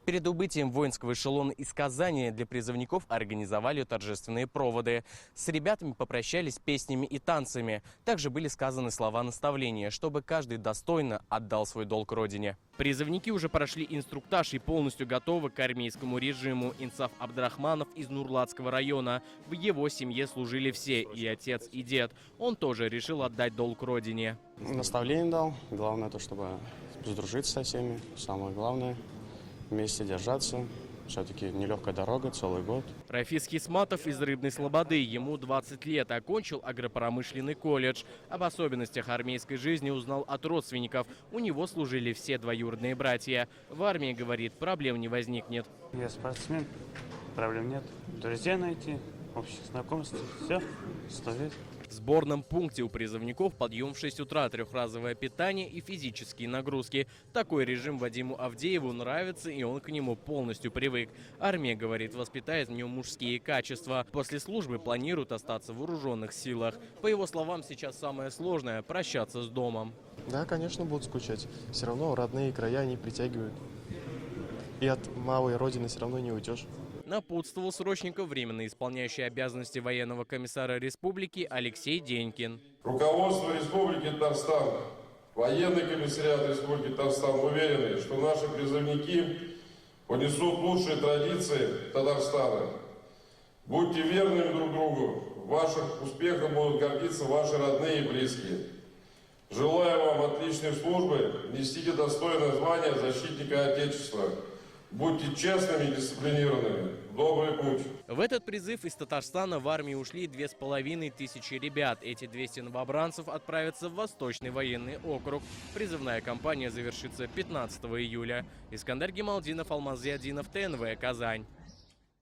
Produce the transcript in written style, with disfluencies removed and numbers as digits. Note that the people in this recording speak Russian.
Перед убытием воинского эшелона из Казани для призывников организовали торжественные проводы. С ребятами попрощались песнями и танцами. Также были сказаны слова наставления, чтобы каждый достойно отдал свой долг родине. Призывники уже прошли инструктаж и полностью готовы к армейскому режиму. Инсаф Абдрахманов из Нурлатского района. В его семье служили все, и отец, и дед. Он тоже решил отдать долг родине. Наставление дал. Главное то, чтобы сдружиться со всеми. Самое главное – вместе держаться. Все-таки нелегкая дорога, целый год. Рафис Хисматов из Рыбной Слободы. Ему 20 лет. Окончил агропромышленный колледж. Об особенностях армейской жизни узнал от родственников. У него служили все двоюродные братья. В армии, говорит, проблем не возникнет. Я спортсмен, проблем нет. Друзья найти, общее знакомство, все, 100 лет. В сборном пункте у призывников подъем в 6 утра, трехразовое питание и физические нагрузки. Такой режим Вадиму Авдееву нравится, и он к нему полностью привык. Армия, говорит, воспитает в нем мужские качества. После службы планирует остаться в вооруженных силах. По его словам, сейчас самое сложное – прощаться с домом. Да, конечно, будут скучать. Все равно родные края не притягивают. И от малой родины все равно не уйдешь. Напутствовал срочников временно исполняющий обязанности военного комиссара республики Алексей Денькин. Руководство Республики Татарстан, военный комиссариат Республики Татарстан уверены, что наши призывники понесут лучшие традиции Татарстана. Будьте верными друг другу, ваших успехов будут гордиться ваши родные и близкие. Желаю вам отличной службы, несите достойное звание защитника Отечества. Будьте честными и дисциплинированными. Добрый путь. В этот призыв из Татарстана в армию ушли 2500 ребят. Эти 200 новобранцев отправятся в Восточный военный округ. Призывная кампания завершится 15 июля. Искандер Гималдинов, Алмаз Зиадинов, ТНВ, Казань.